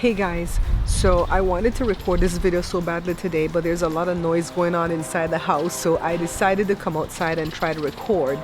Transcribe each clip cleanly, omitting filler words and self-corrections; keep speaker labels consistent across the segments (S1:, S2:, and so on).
S1: Hey guys, so I wanted to record this video so badly today, but there's a lot of noise going on inside the house, so I decided to come outside and try to record.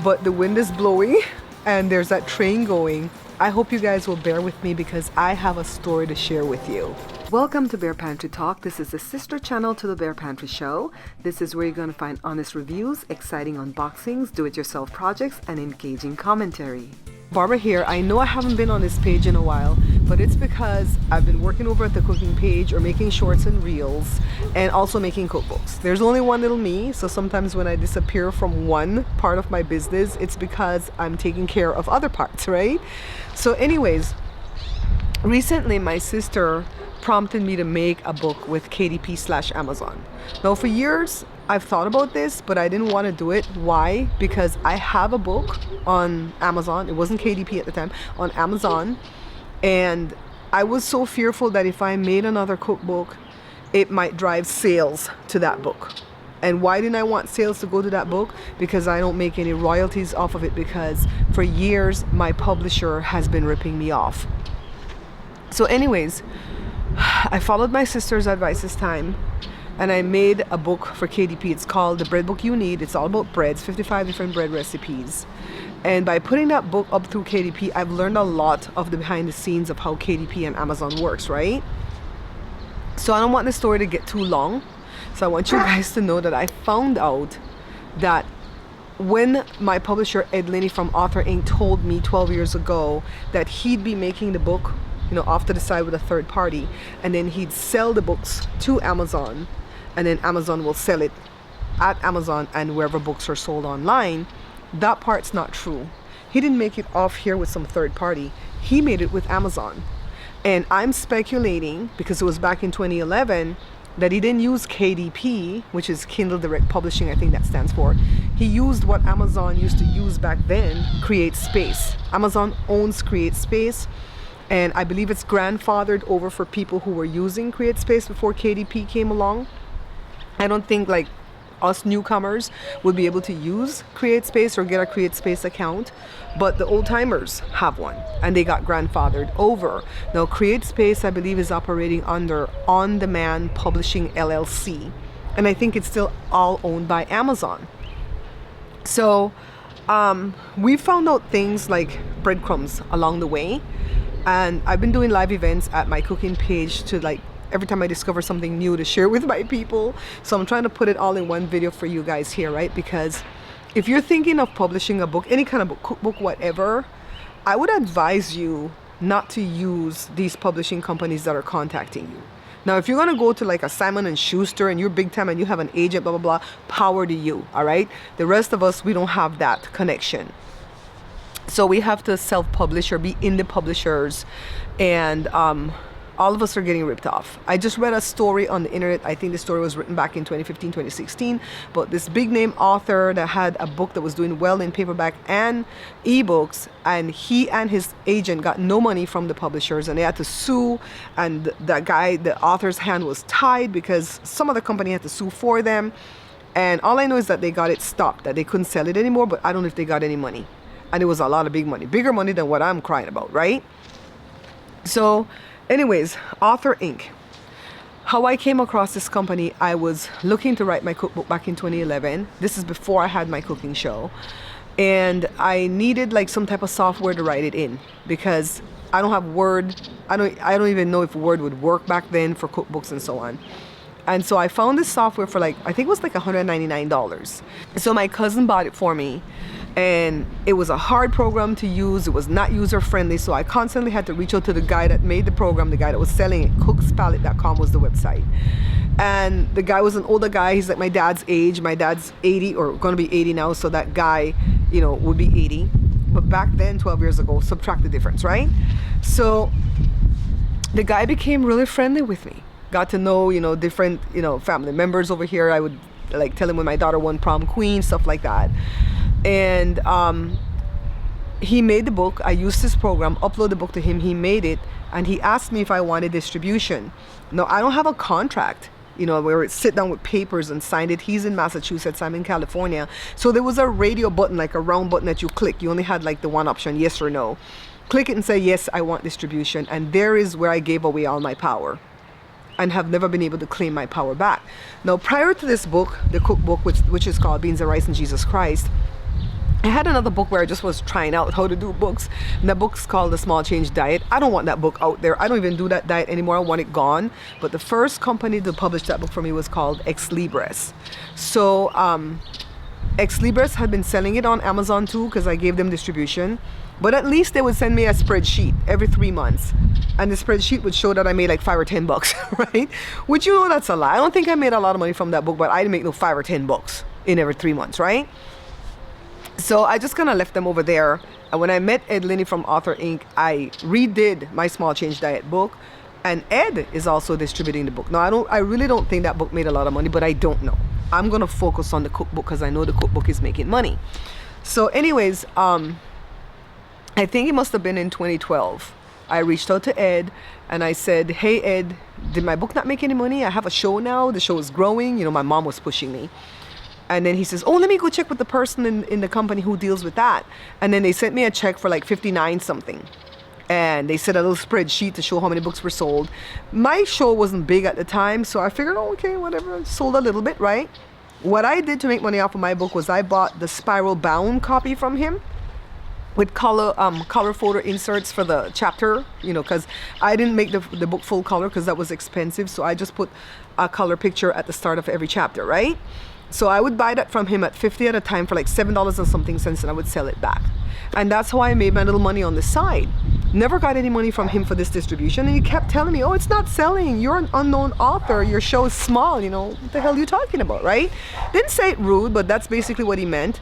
S1: But the wind is blowing and there's that train going. I hope you guys will bear with me because I have a story to share with you. Welcome to Bear Pantry Talk. This is the sister channel to the Bear Pantry Show. This is where you're going to find honest reviews, exciting unboxings, do-it-yourself projects, and engaging commentary. Barbara here. I know I haven't been on this page in a while, but it's because I've been working over at the cooking page or making shorts and reels and also making cookbooks. There's only one little me, so sometimes when I disappear from one part of my business, it's because I'm taking care of other parts, right? So anyways, recently my sister prompted me to make a book with KDP/Amazon. Now for years I've thought about this, but I didn't want to do it. Why? Because I have a book on Amazon. It wasn't KDP at the time, on Amazon. And I was so fearful that if I made another cookbook, it might drive sales to that book. And why didn't I want sales to go to that book? Because I don't make any royalties off of it, because for years my publisher has been ripping me off. So anyways, I followed my sister's advice this time and I made a book for KDP. It's called The Bread Book You Need. It's all about breads, 55 different bread recipes. And by putting that book up through KDP, I've learned a lot of the behind the scenes of how KDP and Amazon works, right? So I don't want the story to get too long. So I want you guys to know that I found out that when my publisher Ed Linney from Author Inc. told me 12 years ago that he'd be making the book, off to the side with a third party, and then he'd sell the books to Amazon, and then Amazon will sell it at Amazon and wherever books are sold online. That part's not true. He didn't make it off here with some third party. He made it with Amazon. And I'm speculating, because it was back in 2011, that he didn't use KDP, which is Kindle Direct Publishing, I think that stands for. He used what Amazon used to use back then, Create Space. Amazon owns Create Space, and I believe it's grandfathered over for people who were using Create Space before KDP came along. I don't think like us newcomers would be able to use Create Space or get a Create Space account, but the old timers have one and they got grandfathered over. Now Create Space, I believe, is operating under On Demand Publishing LLC, and I think it's still all owned by Amazon. So we found out things like breadcrumbs along the way, and I've been doing live events at my cooking page to every time I discover something new to share with my people. So I'm trying to put it all in one video for you guys here, right? Because if you're thinking of publishing a book, any kind of book, cookbook, whatever, I would advise you not to use these publishing companies that are contacting you. Now, if you're going to go to like a Simon & Schuster and you're big time and you have an agent, blah, blah, blah, power to you, all right? The rest of us, we don't have that connection. So we have to self-publish or be indie publishers, and all of us are getting ripped off. I just read a story on the internet. I think the story was written back in 2015, 2016, but this big name author that had a book that was doing well in paperback and ebooks, and he and his agent got no money from the publishers, and they had to sue, and that guy, the author's hand was tied because some other company had to sue for them. And all I know is that they got it stopped, that they couldn't sell it anymore, but I don't know if they got any money. And it was a lot of big money, bigger money than what I'm crying about, right? So anyways, Author Inc. How I came across this company, I was looking to write my cookbook back in 2011. This is before I had my cooking show. And I needed like some type of software to write it in, because I don't have Word. I don't even know if Word would work back then for cookbooks and so on. And so I found this software for I think it was like $199. So my cousin bought it for me. And it was a hard program to use. It was not user friendly. So I constantly had to reach out to the guy that made the program, the guy that was selling it. Cookspalette.com was the website. And the guy was an older guy. He's like my dad's age. My dad's 80 or going to be 80 now. So that guy, would be 80. But back then, 12 years ago, subtract the difference, right? So the guy became really friendly with me. Got to know, different, family members over here. I would tell him when my daughter won prom queen, stuff like that. And he made the book. I used his program, upload the book to him. He made it, and he asked me if I wanted distribution. No, I don't have a contract, where it sit down with papers and signed it. He's in Massachusetts, I'm in California. So there was a radio button, like a round button that you click. You only had the one option, yes or no. click it and say, yes, I want distribution. And there is where I gave away all my power and have never been able to claim my power back. Now, prior to this book, the cookbook, which is called Beans and Rice and Jesus Christ, I had another book where I just was trying out how to do books. And that book's called The Small Change Diet. I don't want that book out there. I don't even do that diet anymore. I want it gone. But the first company to publish that book for me was called Ex Libris. So Ex Libris had been selling it on Amazon too, because I gave them distribution. But at least they would send me a spreadsheet every 3 months. And the spreadsheet would show that I made like $5 or $10, right? Which, you know, that's a lie. I don't think I made a lot of money from that book, but I didn't make no $5 or $10 in every 3 months, right? So I just kind of left them over there. And when I met Ed Linney from Author Inc., I redid my Small Change Diet book. And Ed is also distributing the book. Now, I really don't think that book made a lot of money, but I don't know. I'm going to focus on the cookbook because I know the cookbook is making money. So anyways, I think it must have been in 2012. I reached out to Ed and I said, hey, Ed, did my book not make any money? I have a show now. The show is growing. You know, my mom was pushing me. And then he says, oh, let me go check with the person in the company who deals with that. And then they sent me a check for like 59 something. And they sent a little spreadsheet to show how many books were sold. My show wasn't big at the time, so I figured, oh, okay, whatever, sold a little bit, right? What I did to make money off of my book was I bought the spiral bound copy from him with color photo inserts for the chapter, you know, because I didn't make the book full color because that was expensive. So I just put a color picture at the start of every chapter, right? So I would buy that from him at $50 at a time for like $7 and something cents, and I would sell it back. And that's how I made my little money on the side. Never got any money from him for this distribution. And he kept telling me, oh, it's not selling. You're an unknown author. Your show is small. You know, what the hell are you talking about, right? Didn't say it rude, but that's basically what he meant.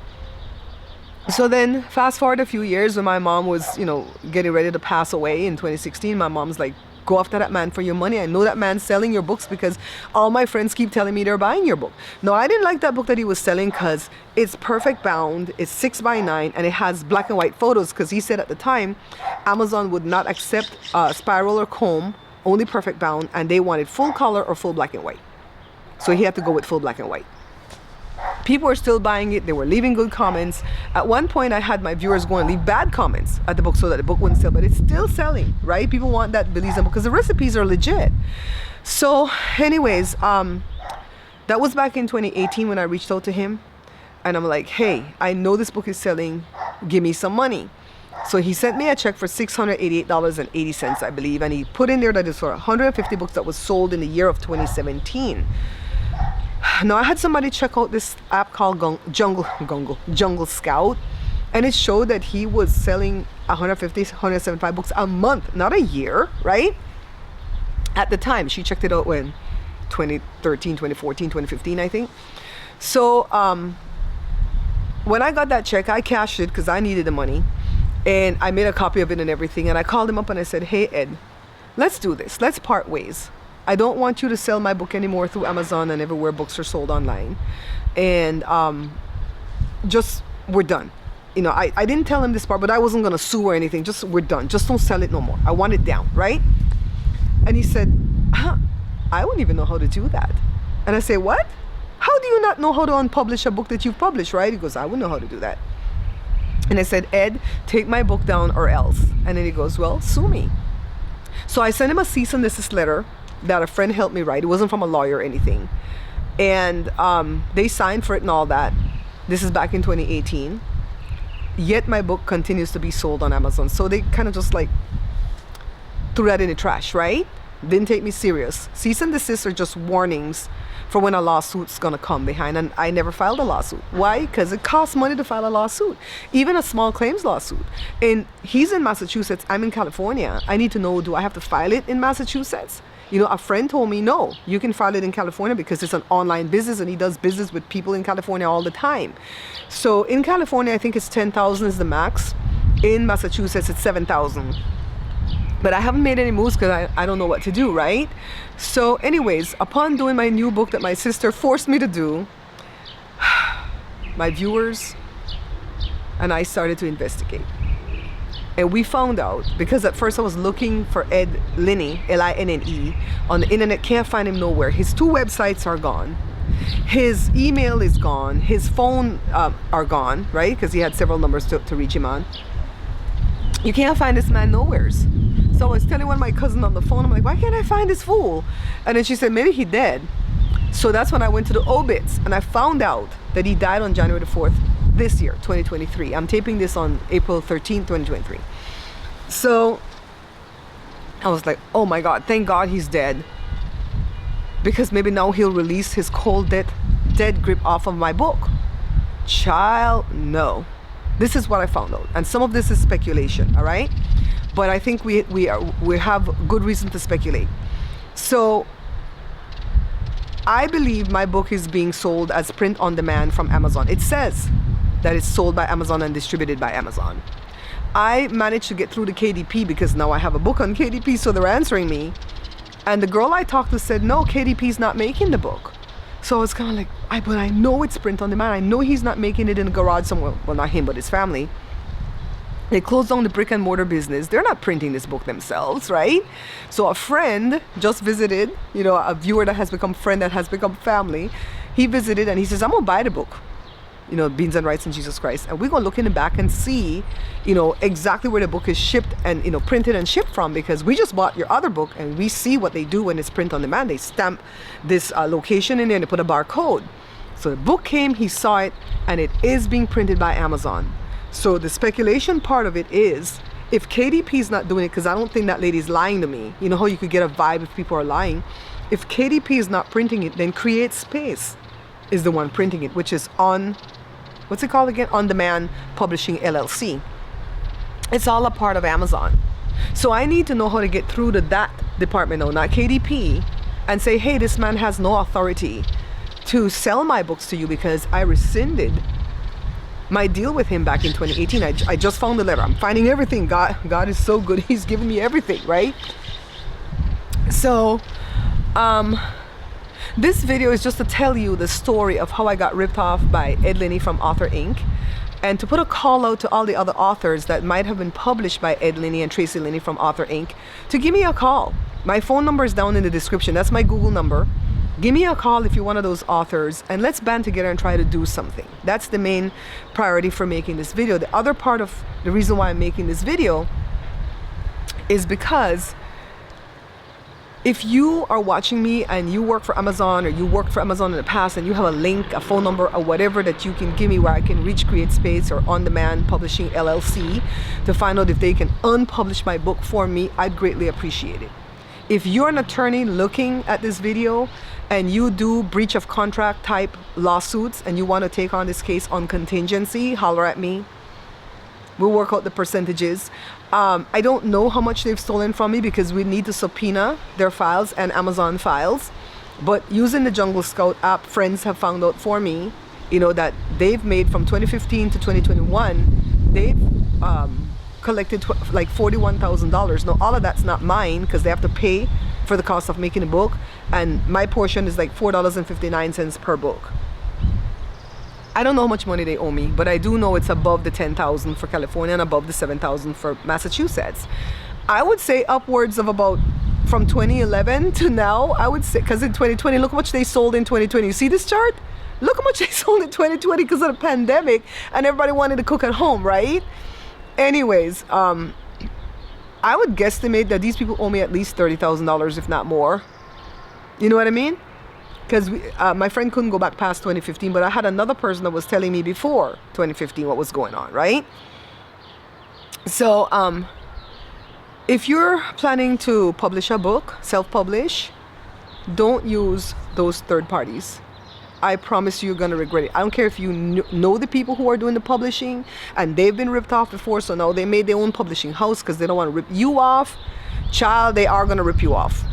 S1: So then fast forward a few years when my mom was, you know, getting ready to pass away in 2016, my mom's like, go after that man for your money. I know that man's selling your books because all my friends keep telling me they're buying your book. No, I didn't like that book that he was selling because it's perfect bound, it's 6x9, and it has black and white photos because he said at the time Amazon would not accept spiral or comb, only perfect bound, and they wanted full color or full black and white. So he had to go with full black and white. People were still buying it. They were leaving good comments. At one point, I had my viewers go and leave bad comments at the book so that the book wouldn't sell, but it's still selling, right? People want that Belize book because the recipes are legit. So anyways, that was back in 2018 when I reached out to him. And I'm like, hey, I know this book is selling. Give me some money. So he sent me a check for $688.80, I believe. And he put in there that it's for 150 books that was sold in the year of 2017. Now, I had somebody check out this app called Jungle Scout, and it showed that he was selling 150, 175 books a month, not a year, right? At the time, she checked it out when 2013, 2014, 2015, I think. So when I got that check, I cashed it because I needed the money, and I made a copy of it and everything, and I called him up and I said, hey, Ed, let's do this. Let's part ways. I don't want you to sell my book anymore through Amazon and everywhere books are sold online. And just, we're done. You know, I didn't tell him this part, but I wasn't going to sue or anything. Just, we're done. Just don't sell it no more. I want it down, right? And he said, I wouldn't even know how to do that. And I say, what? How do you not know how to unpublish a book that you've published, right? He goes, I wouldn't know how to do that. And I said, Ed, take my book down or else. And then he goes, well, sue me. So I sent him a cease and desist letter that a friend helped me write. It wasn't from a lawyer or anything. And they signed for it and all that. This is back in 2018. Yet my book continues to be sold on Amazon. So they kind of just like threw that in the trash, right? Didn't take me serious. Cease and desist are just warnings for when a lawsuit's gonna come behind. And I never filed a lawsuit. Why? Because it costs money to file a lawsuit. Even a small claims lawsuit. And he's in Massachusetts, I'm in California. I need to know, do I have to file it in Massachusetts? You know, a friend told me, no, you can file it in California because it's an online business and he does business with people in California all the time. So in California, I think it's 10,000 is the max. In Massachusetts, it's 7,000. But I haven't made any moves because I don't know what to do, right? So anyways, upon doing my new book that my sister forced me to do, my viewers and I started to investigate. And we found out, because at first I was looking for Ed Linney, L-I-N-N-E, on the internet, can't find him nowhere. His 2 websites are gone. His email is gone. His phone are gone, right? Because he had several numbers to reach him on. You can't find this man nowheres. So I was telling one of my cousins on the phone, I'm like, why can't I find this fool? And then she said, maybe he dead. So that's when I went to the obits and I found out that he died on January the 4th this year, 2023. I'm taping this on April 13th, 2023. So I was like, oh my God, thank God he's dead. Because maybe now he'll release his cold dead grip off of my book. Child, no. This is what I found out. And some of this is speculation, all right? But I think we have good reason to speculate. So I believe my book is being sold as print on demand from Amazon. It says that it's sold by Amazon and distributed by Amazon. I managed to get through the KDP because now I have a book on KDP, so they're answering me. And the girl I talked to said, no, KDP's not making the book. So I was kind of like, but I know it's print on demand. I know he's not making it in a garage somewhere. Well, not him, but his family. They closed down the brick and mortar business. They're not printing this book themselves, right? So a friend just visited, a viewer that has become friend, that has become family. He visited and he says, I'm gonna buy the book, Beans and Rice in Jesus Christ. And we're gonna look in the back and see, exactly where the book is shipped and, printed and shipped from, because we just bought your other book and we see what they do when it's print on demand. They stamp this location in there and they put a barcode. So the book came, he saw it, and it is being printed by Amazon. So the speculation part of it is, if KDP is not doing it, because I don't think that lady's lying to me. You know how you could get a vibe if people are lying? If KDP is not printing it, then Create Space is the one printing it, which is what's it called again? On Demand Publishing LLC. It's all a part of Amazon. So I need to know how to get through to that department now, not KDP, and say, hey, this man has no authority to sell my books to you because I rescinded my deal with him back in 2018. I just found the letter. I'm finding everything. God is so good. He's giving me everything, right? So this video is just to tell you the story of how I got ripped off by Ed Linney from Author Inc. And to put a call out to all the other authors that might have been published by Ed Linney and Tracy Linney from Author Inc. to give me a call. My phone number is down in the description. That's my Google number. Give me a call if you're one of those authors, and let's band together and try to do something. That's the main priority for making this video. The other part of the reason why I'm making this video is because if you are watching me and you work for Amazon, or you worked for Amazon in the past and you have a link, a phone number, or whatever that you can give me where I can reach Create Space or On Demand Publishing LLC to find out if they can unpublish my book for me, I'd greatly appreciate it. If you're an attorney looking at this video and you do breach of contract type lawsuits and you want to take on this case on contingency, holler at me. We'll work out the percentages. I don't know how much they've stolen from me because we need to subpoena their files and Amazon files. But using the Jungle Scout app, friends have found out for me, that they've made from 2015 to 2021, they've collected like $41,000. Now all of that's not mine because they have to pay for the cost of making a book, and my portion is like $4.59 per book. I don't know how much money they owe me, but I do know it's above the $10,000 for California and above the $7,000 for Massachusetts. I would say upwards of about, from 2011 to now, I would say, because in 2020, look how much they sold in 2020. You see this chart? Look how much they sold in 2020 because of the pandemic and everybody wanted to cook at home, right? Anyways, I would guesstimate that these people owe me at least $30,000, if not more. You know what I mean? Because my friend couldn't go back past 2015, but I had another person that was telling me before 2015 what was going on, right? So if you're planning to publish a book, self-publish, don't use those third parties. I promise you're going to regret it. I don't care if you know the people who are doing the publishing and they've been ripped off before, so now they made their own publishing house because they don't want to rip you off. Child, they are going to rip you off.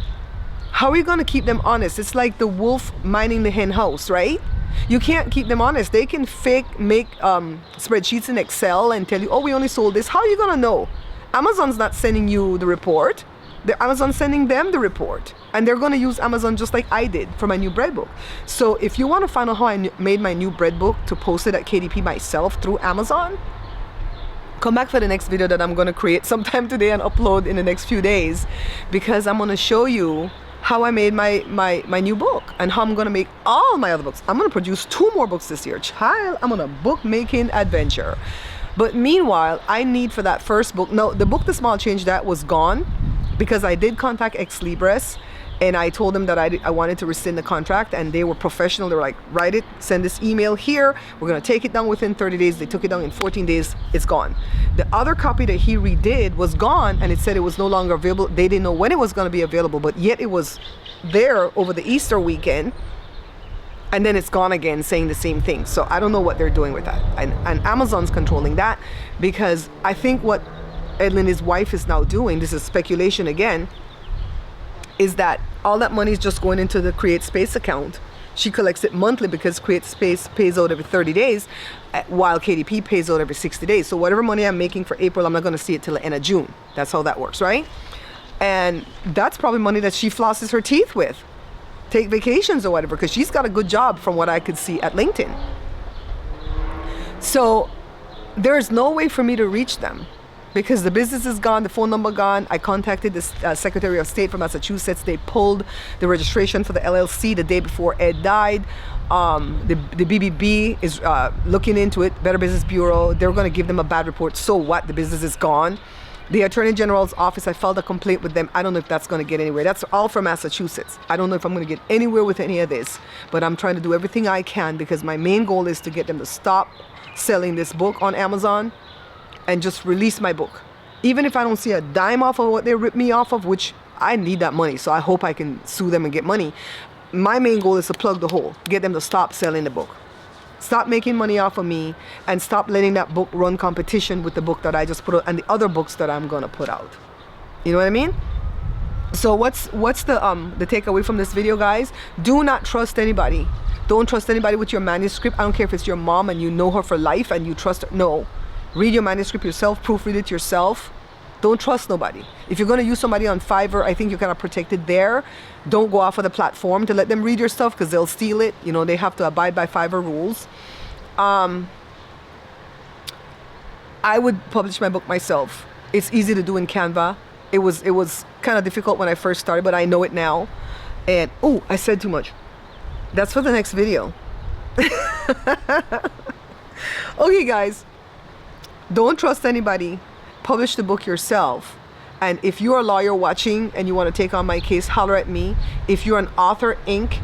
S1: How are you going to keep them honest? It's like the wolf minding the hen house, right? You can't keep them honest. They can make spreadsheets in Excel and tell you, oh, we only sold this. How are you going to know? Amazon's not sending you the report. Amazon's sending them the report. And they're going to use Amazon just like I did for my new bread book. So if you want to find out how I made my new bread book to post it at KDP myself through Amazon, come back for the next video that I'm going to create sometime today and upload in the next few days, because I'm going to show you how I made my new book and how I'm going to make all my other books. I'm going to produce 2 more books this year. Child, I'm on a bookmaking adventure. But meanwhile, I need for that first book. No, the book, The Small Change, that was gone because I did contact Ex Libris and I told them that I wanted to rescind the contract, and they were professional. They were like, write it, send this email here. We're going to take it down within 30 days. They took it down in 14 days. It's gone. The other copy that he redid was gone, and it said it was no longer available. They didn't know when it was going to be available, but yet it was there over the Easter weekend. And then it's gone again, saying the same thing. So I don't know what they're doing with that. And Amazon's controlling that, because I think what Edlin, his wife, is now doing, this is speculation again, is that all that money is just going into the Create Space account. She collects it monthly because Create Space pays out every 30 days, while KDP pays out every 60 days. So whatever money I'm making for April, I'm not going to see it till the end of June. That's how that works, right? And that's probably money that she flosses her teeth with, take vacations or whatever, because she's got a good job from what I could see at LinkedIn. So there's no way for me to reach them, because the business is gone, the phone number gone. I contacted the Secretary of State from Massachusetts. They pulled the registration for the LLC the day before Ed died. The BBB is looking into it, Better Business Bureau. They're going to give them a bad report. So what? The business is gone. The Attorney General's office, I filed a complaint with them. I don't know if that's going to get anywhere. That's all from Massachusetts. I don't know if I'm going to get anywhere with any of this, but I'm trying to do everything I can, because my main goal is to get them to stop selling this book on Amazon and just release my book. Even if I don't see a dime off of what they ripped me off of, which I need that money, so I hope I can sue them and get money. My main goal is to plug the hole, get them to stop selling the book. Stop making money off of me, and stop letting that book run competition with the book that I just put out and the other books that I'm gonna put out. You know what I mean? So what's the takeaway from this video, guys? Do not trust anybody. Don't trust anybody with your manuscript. I don't care if it's your mom and you know her for life and you trust her. No. Read your manuscript yourself, proofread it yourself. Don't trust nobody. If you're going to use somebody on Fiverr, I think you're kind of protected there. Don't go off of the platform to let them read your stuff, because they'll steal it. You know, they have to abide by Fiverr rules. I would publish my book myself. It's easy to do in Canva. It was kind of difficult when I first started, but I know it now. And, oh, I said too much. That's for the next video. Okay, guys. Don't trust anybody. Publish the book yourself. And if you're a lawyer watching and you want to take on my case, holler at me. If you're an author Inc.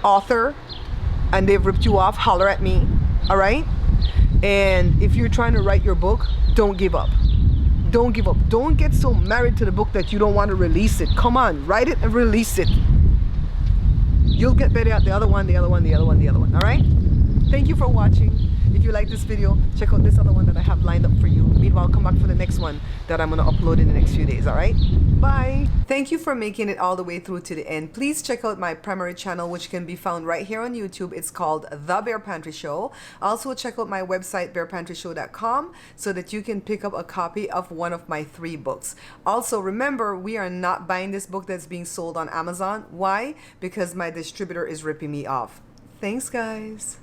S1: Author and they've ripped you off, holler at me. All right? And if you're trying to write your book, don't give up. Don't give up. Don't get so married to the book that you don't want to release it. Come on, write it and release it. You'll get better at the other one, all right? Thank you for watching. If you like this video, check out this other one that I have lined up for you. Meanwhile, come back for the next one that I'm going to upload in the next few days, all right? Bye. Thank you for making it all the way through to the end. Please check out my primary channel, which can be found right here on YouTube. It's called The Bare Pantry Show. Also, check out my website, barepantryshow.com, so that you can pick up a copy of one of my 3 books. Also, remember, we are not buying this book that's being sold on Amazon. Why? Because my distributor is ripping me off. Thanks, guys.